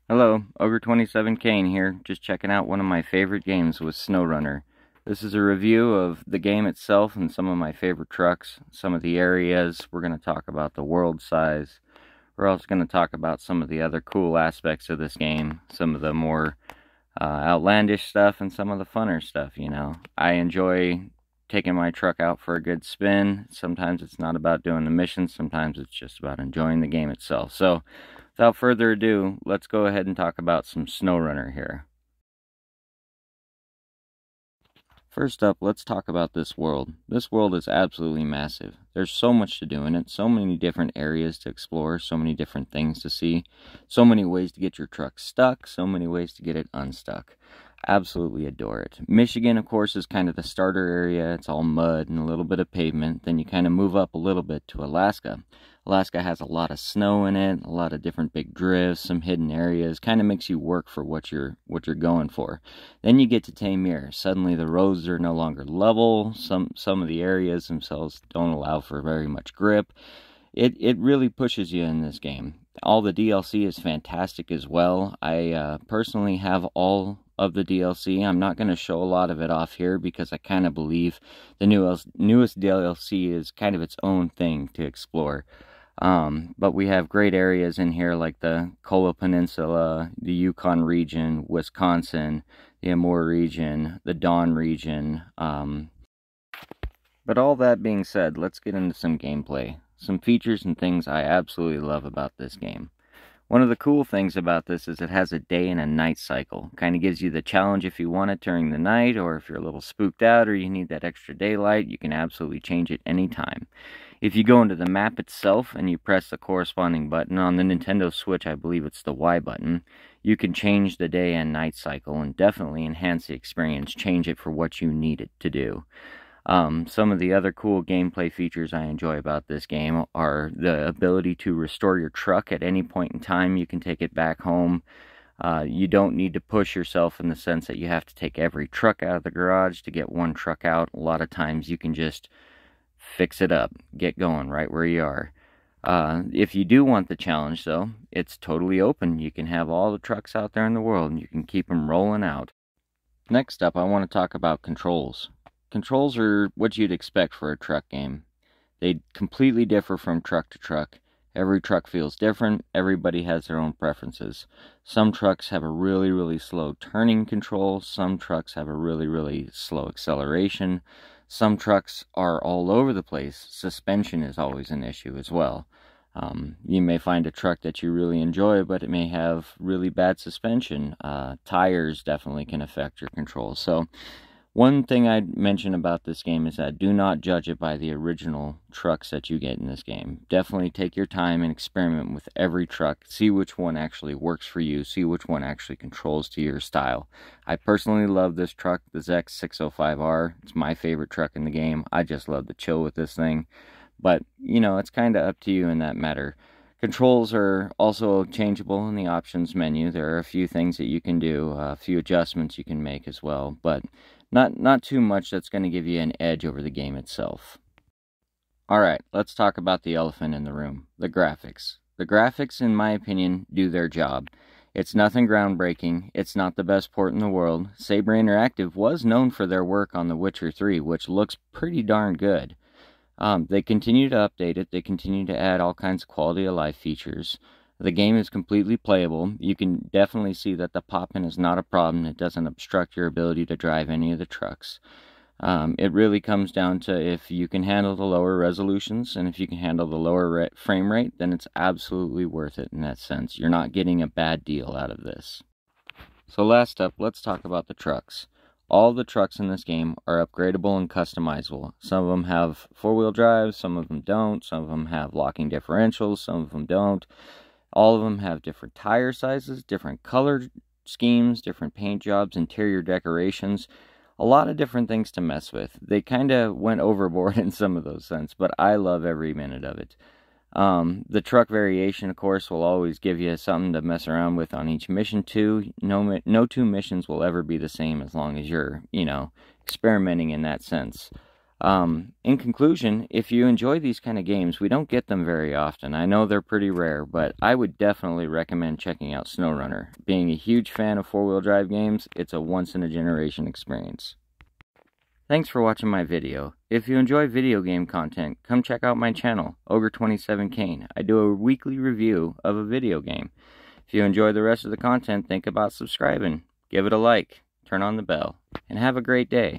Hello, Ogre27 Kane here, just checking out one of my favorite games with Snowrunner. This is a review of the game itself and some of my favorite trucks, some of the areas. We're going to talk about the world size. We're also going to talk about some of the other cool aspects of this game, some of the more outlandish stuff and some of the funner stuff, you know. I enjoy taking my truck out for a good spin. Sometimes it's not about doing the missions, sometimes it's just about enjoying the game itself. So, without further ado, let's go ahead and talk about some Snowrunner here. First up, let's talk about this world. This world is absolutely massive. There's so much to do in it, so many different areas to explore, so many different things to see, so many ways to get your truck stuck, so many ways to get it unstuck. Absolutely adore it. Michigan, of course, is kind of the starter area. It's all mud and a little bit of pavement. Then you kind of move up a little bit to Alaska. Alaska has a lot of snow in it, a lot of different big drifts, some hidden areas. Kind of makes you work for what you're going for. Then you get to Tamir. Suddenly the roads are no longer level. Some of the areas themselves don't allow for very much grip. It really pushes you in this game. All the DLC is fantastic as well. I personally have all of the DLC. I'm not going to show a lot of it off here because I kind of believe the newest DLC is kind of its own thing to explore. But we have great areas in here like the Kola Peninsula, the Yukon region, Wisconsin, the Amur region, the Dawn region. But all that being said, let's get into some gameplay. Some features and things I absolutely love about this game. One of the cool things about this is it has a day and a night cycle. Kind of gives you the challenge if you want it during the night, or if you're a little spooked out or you need that extra daylight, you can absolutely change it anytime. If you go into the map itself and you press the corresponding button on the Nintendo Switch, I believe it's the Y button, you can change the day and night cycle and definitely enhance the experience, change it for what you need it to do. Some of the other cool gameplay features I enjoy about this game are the ability to restore your truck at any point in time. You can take it back home. You don't need to push yourself in the sense that you have to take every truck out of the garage to get one truck out. A lot of times you can just fix it up, get going right where you are. If you do want the challenge, though, it's totally open. You can have all the trucks out there in the world and you can keep them rolling out. Next up, I want to talk about controls. Controls are what you'd expect for a truck game. They completely differ from truck to truck. Every truck feels different. Everybody has their own preferences. Some trucks have a really, really slow turning control. Some trucks have a really, really slow acceleration. Some trucks are all over the place. Suspension is always an issue as well. You may find a truck that you really enjoy, but it may have really bad suspension. Tires definitely can affect your controls. So, one thing I'd mention about this game is that do not judge it by the original trucks that you get in this game. Definitely take your time and experiment with every truck. See which one actually works for you. See which one actually controls to your style. I personally love this truck, the Zex 605R. It's my favorite truck in the game. I just love to chill with this thing. But, you know, it's kind of up to you in that matter. Controls are also changeable in the options menu. There are a few things that you can do, a few adjustments you can make as well. But not too much that's going to give you an edge over the game itself. Alright, let's talk about the elephant in the room, the graphics. The graphics, in my opinion, do their job. It's nothing groundbreaking, it's not the best port in the world. Saber Interactive was known for their work on The Witcher 3, which looks pretty darn good. They continue to update it, they continue to add all kinds of quality of life features. The game is completely playable. You can definitely see that the pop-in is not a problem. It doesn't obstruct your ability to drive any of the trucks. It really comes down to if you can handle the lower resolutions and if you can handle the lower frame rate, then it's absolutely worth it in that sense. You're not getting a bad deal out of this. So last up, let's talk about the trucks. All the trucks in this game are upgradable and customizable. Some of them have four-wheel drive, some of them don't. Some of them have locking differentials, some of them don't. All of them have different tire sizes, different color schemes, different paint jobs, interior decorations. A lot of different things to mess with. They kind of went overboard in some of those sense, but I love every minute of it. The truck variation, of course, will always give you something to mess around with on each mission too. No two missions will ever be the same as long as you're, you know, experimenting in that sense. In conclusion, if you enjoy these kind of games, we don't get them very often. I know they're pretty rare, but I would definitely recommend checking out Snowrunner. Being a huge fan of four-wheel drive games, it's a once-in-a-generation experience. Thanks for watching my video. If you enjoy video game content, come check out my channel, Ogre27Kane. I do a weekly review of a video game. If you enjoy the rest of the content, think about subscribing. Give it a like, turn on the bell, and have a great day.